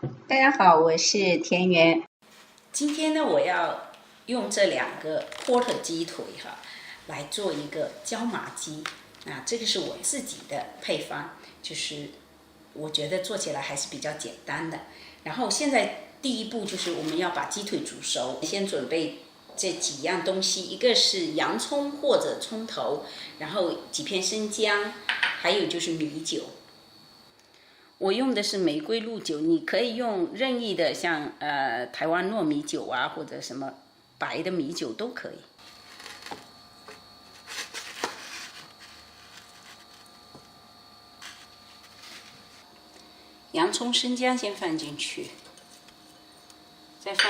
大家好，我是田园。今天呢，我要用这2个 quarter 鸡腿来做一个椒麻鸡。这个是我自己的配方，就是我觉得做起来还是比较简单的。然后现在第一步就是我们要把鸡腿煮熟，先准备这几样东西，一个是洋葱或者葱头，然后几片生姜，还有就是米酒。我用的是玫瑰露酒，你可以用任意的，像台湾糯米酒啊，或者什么白的米酒都可以。洋葱、生姜先放进去，再放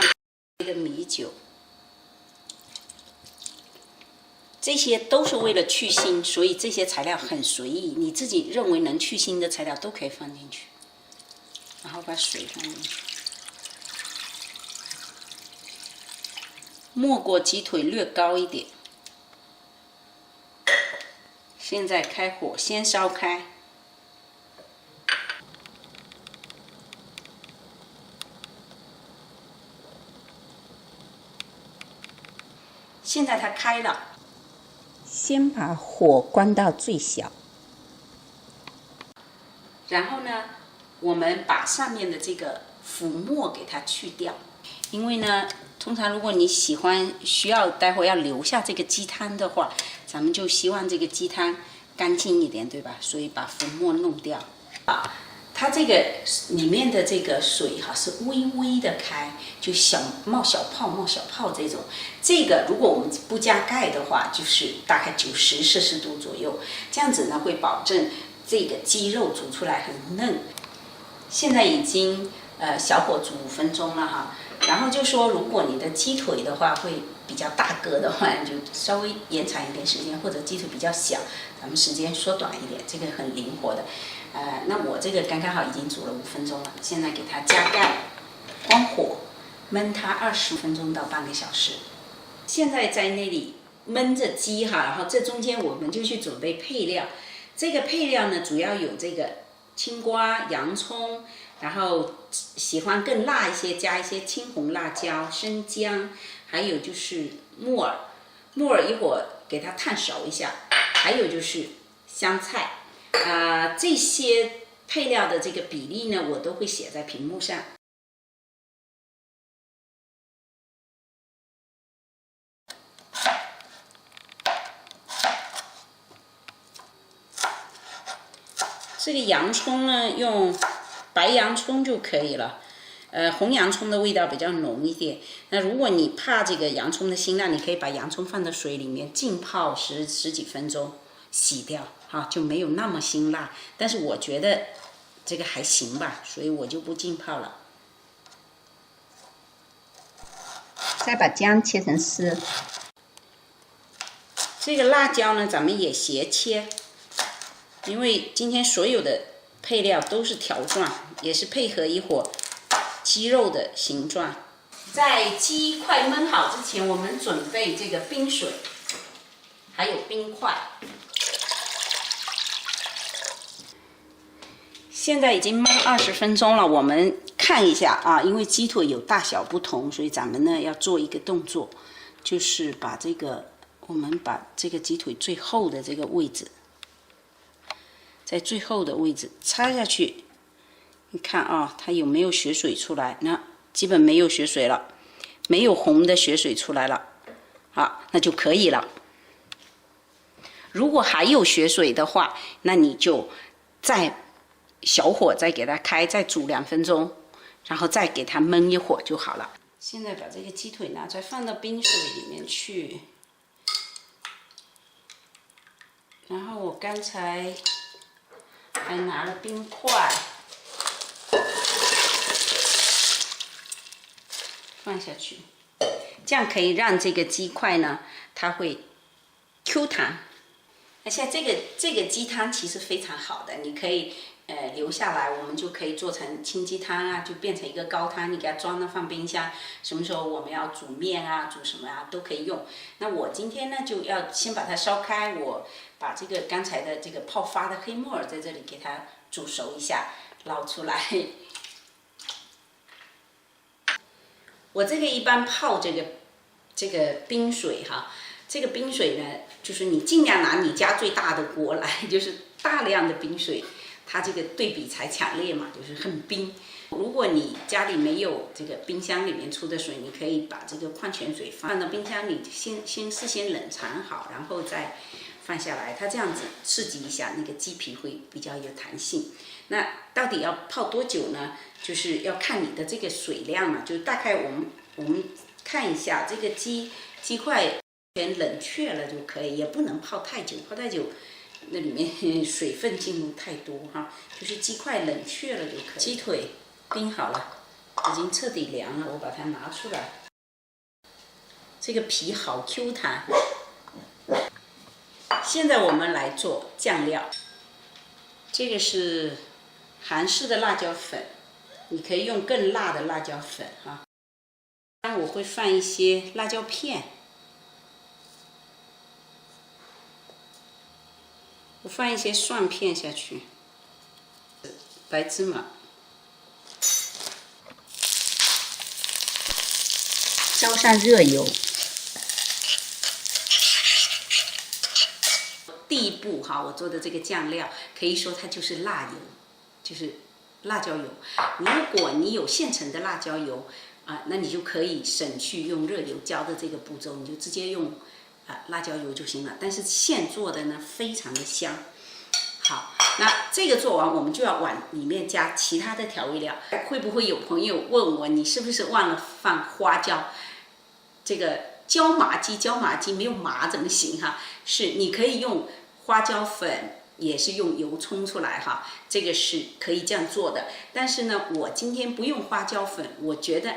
这个米酒，这些都是为了去腥，所以这些材料很随意，你自己认为能去腥的材料都可以放进去。然后把水放进去，没过鸡腿略高一点。现在开火，先烧开。现在它开了，先把火关到最小，然后呢，我们把上面的这个浮沫给它去掉，因为呢，通常如果你需要待会要留下这个鸡汤的话，咱们就希望这个鸡汤干净一点，对吧？所以把浮沫弄掉。它这个里面的这个水是微微的开，就冒小泡这种。这个如果我们不加盖的话，就是大概90摄氏度左右，这样子呢会保证这个鸡肉煮出来很嫩。现在已经小火煮5分钟了然后就说如果你的鸡腿的话会比较大个的话，就稍微延长一点时间，或者鸡腿比较小，咱们时间缩短一点，这个很灵活的。那我这个刚刚好已经煮了5分钟了，现在给它加盖，关火，焖它25分钟到半个小时。现在在那里焖着鸡然后这中间我们就去准备配料。这个配料呢，主要有这个青瓜、洋葱，然后喜欢更辣一些，加一些青红辣椒、生姜，还有就是木耳，一会儿给它烫熟一下，还有就是香菜。这些配料的这个比例呢，我都会写在屏幕上。这个洋葱呢，用白洋葱就可以了。红洋葱的味道比较浓一点。那如果你怕这个洋葱的辛辣，你可以把洋葱放到水里面浸泡十几分钟，洗掉就没有那么辛辣。但是我觉得这个还行吧，所以我就不浸泡了。再把姜切成丝。这个辣椒呢，咱们也斜切，因为今天所有的配料都是条状，也是配合一会儿鸡肉的形状。在鸡快焖好之前，我们准备这个冰水，还有冰块。现在已经焖20分钟了，我们看一下因为鸡腿有大小不同，所以咱们呢要做一个动作，就是我们把这个鸡腿最后的这个位置，在最后的位置插下去，你看它有没有血水出来？那基本没有血水了，没有红的血水出来了，那就可以了。如果还有血水的话，那你就再小火再给它开，再煮2分钟，然后再给它焖一会儿就好了。现在把这个鸡腿呢，再放到冰水里面去。然后我刚才还拿了冰块放下去，这样可以让这个鸡块呢，它会 Q 弹。那现在这个鸡汤其实非常好的，你可以留下来，我们就可以做成清鸡汤就变成一个高汤，你给它装了放冰箱，什么时候我们要煮面煮什么都可以用。那我今天呢就要先把它烧开，我把这个刚才的这个泡发的黑木耳在这里给它煮熟一下，捞出来。我这个一般泡这个冰水哈，这个冰水呢，就是你尽量拿你家最大的锅来，就是大量的冰水，它这个对比才强烈嘛，就是很冰。如果你家里没有这个冰箱里面出的水，你可以把这个矿泉水放到冰箱里，事先冷藏好，然后再放下来，它这样子刺激一下，那个鸡皮会比较有弹性。那到底要泡多久呢？就是要看你的这个水量嘛，就大概我们看一下这个鸡块全冷却了就可以，也不能泡太久，泡太久那里面水分进入太多哈，就是鸡块冷却了就可以。鸡腿冰好了，已经彻底凉了，我把它拿出来。这个皮好 Q 弹。现在我们来做酱料，这个是韩式的辣椒粉，你可以用更辣的辣椒粉哈。我会放一些辣椒片，我放一些蒜片下去，白芝麻，浇上热油。第一步哈，我做的这个酱料可以说它就是辣油，就是辣椒油。如果你有现成的辣椒油那你就可以省去用热油浇的这个步骤，你就直接用辣椒油就行了。但是现做的呢，非常的香。好，那这个做完，我们就要往里面加其他的调味料。会不会有朋友问我，你是不是忘了放花椒？这个椒麻鸡没有麻怎么行哈？是你可以用花椒粉，也是用油冲出来哈，这个是可以这样做的。但是呢，我今天不用花椒粉，我觉得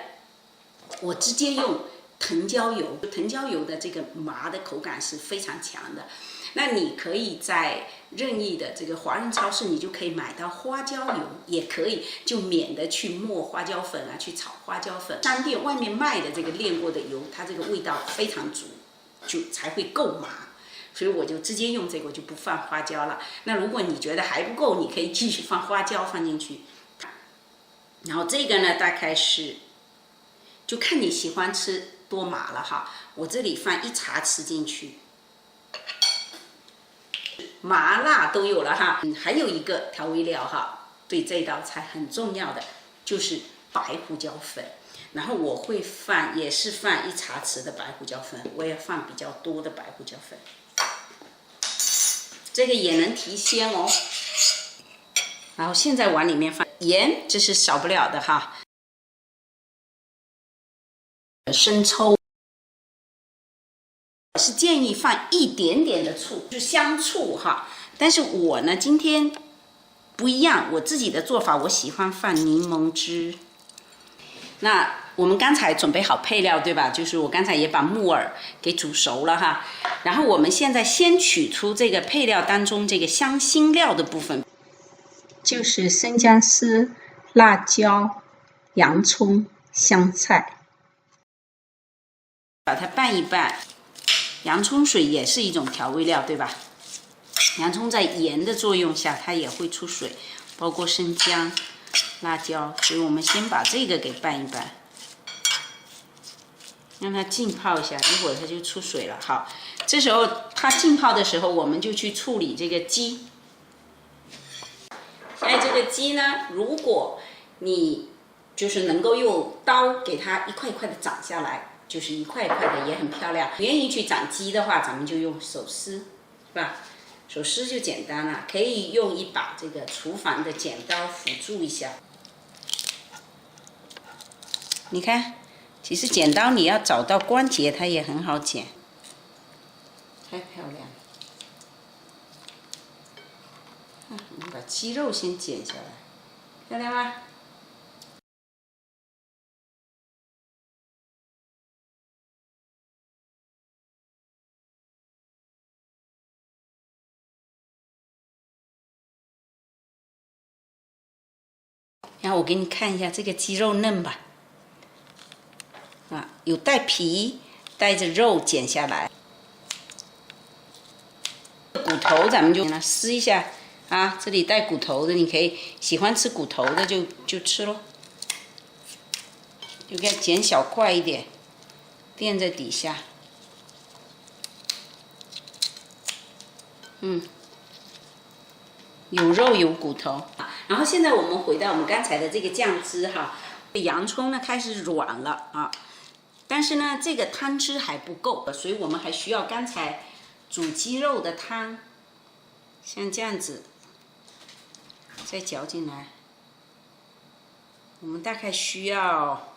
我直接用藤椒油，藤椒油的这个麻的口感是非常强的。那你可以在任意的这个华人超市，你就可以买到花椒油，也可以，就免得去磨花椒粉去炒花椒粉。商店外面卖的这个炼过的油，它这个味道非常足，就才会够麻。所以我就直接用这个，我就不放花椒了。那如果你觉得还不够，你可以继续放花椒放进去。然后这个呢，大概是就看你喜欢吃多麻了哈。我这里放1茶匙进去。麻辣都有了哈，还有一个调味料哈，对这道菜很重要的就是白胡椒粉。然后我会也是放1茶匙的白胡椒粉，我也放比较多的白胡椒粉，这个也能提鲜哦。然后现在往里面放盐，这是少不了的哈。生抽。是建议放一点点的醋，就是香醋哈。但是我呢今天不一样，我自己的做法，我喜欢放柠檬汁。那我们刚才准备好配料对吧？就是我刚才也把木耳给煮熟了哈。然后我们现在先取出这个配料当中这个香辛料的部分，就是生姜丝、辣椒、洋葱、香菜，把它拌一拌。洋葱水也是一种调味料，对吧？洋葱在盐的作用下，它也会出水，包括生姜、辣椒，所以我们先把这个给拌一拌，让它浸泡一下，一会儿它就出水了。好，这时候它浸泡的时候，我们就去处理这个鸡。现在这个鸡呢，如果你就是能够用刀给它一块一块的斩下来。就是一块一块的也很漂亮。愿意去斩鸡的话，咱们就用手撕，是吧？手撕就简单了，可以用一把这个厨房的剪刀辅助一下。你看，其实剪刀你要找到关节，它也很好剪，太漂亮了。我们把鸡肉先剪下来，漂亮吗？然后我给你看一下这个鸡肉嫩吧，有带皮带着肉剪下来，骨头咱们就撕一下这里带骨头的你可以喜欢吃骨头的就吃咯，就给它剪小块一点，垫在底下。有肉有骨头。然后现在我们回到我们刚才的这个酱汁哈，洋葱呢开始软了啊，但是呢这个汤汁还不够，所以我们还需要刚才煮鸡肉的汤，像这样子再搅进来。我们大概需要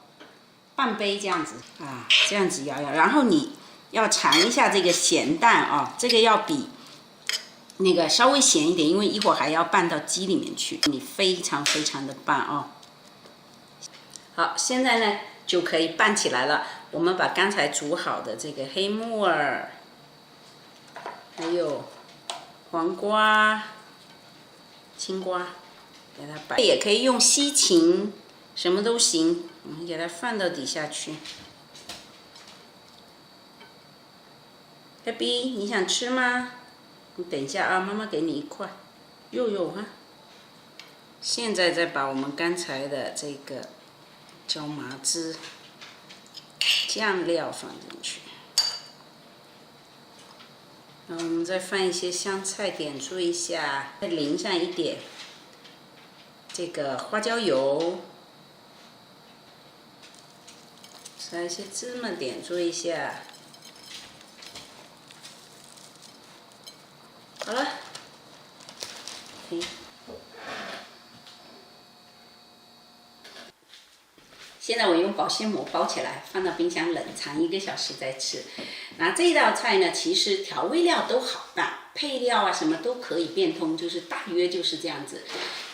半杯这样子啊，这样子摇摇，然后你要尝一下这个咸淡啊，这个要比那个稍微咸一点，因为一会儿还要拌到鸡里面去。你非常非常的棒哦！好，现在呢就可以拌起来了。我们把刚才煮好的这个黑木耳，还有黄瓜、青瓜，给它摆，也可以用西芹，什么都行。我们给它放到底下去。Happy， 你想吃吗？你等一下啊，妈妈给你一块肉哈。现在再把我们刚才的这个椒麻汁、酱料放进去，然后我们再放一些香菜，点缀一下，再淋上一点这个花椒油，撒一些芝麻，点缀一下。好了，可以。现在我用保鲜膜包起来，放到冰箱冷藏1个小时再吃。那这道菜呢，其实调味料都好淡，配料啊什么都可以变通，就是大约就是这样子。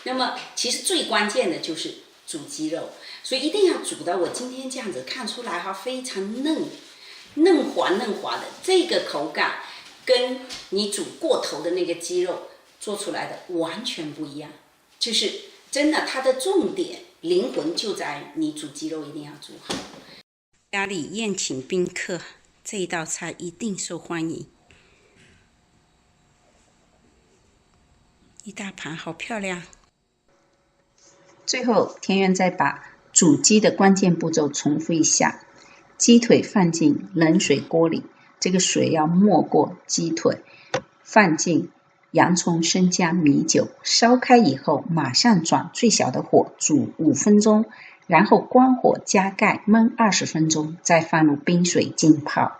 那么其实最关键的就是煮鸡肉，所以一定要煮到我今天这样子，看出来哈，非常嫩滑的这个口感。跟你煮过头的那个鸡肉做出来的完全不一样，就是真的，它的重点灵魂就在你煮鸡肉一定要煮好。家里宴请宾客，这一道菜一定受欢迎。一大盘好漂亮。最后，田园再把煮鸡的关键步骤重复一下：鸡腿放进冷水锅里。这个水要没过鸡腿，放进洋葱、生姜、米酒，烧开以后马上转最小的火煮5分钟，然后关火加盖焖20分钟，再放入冰水浸泡。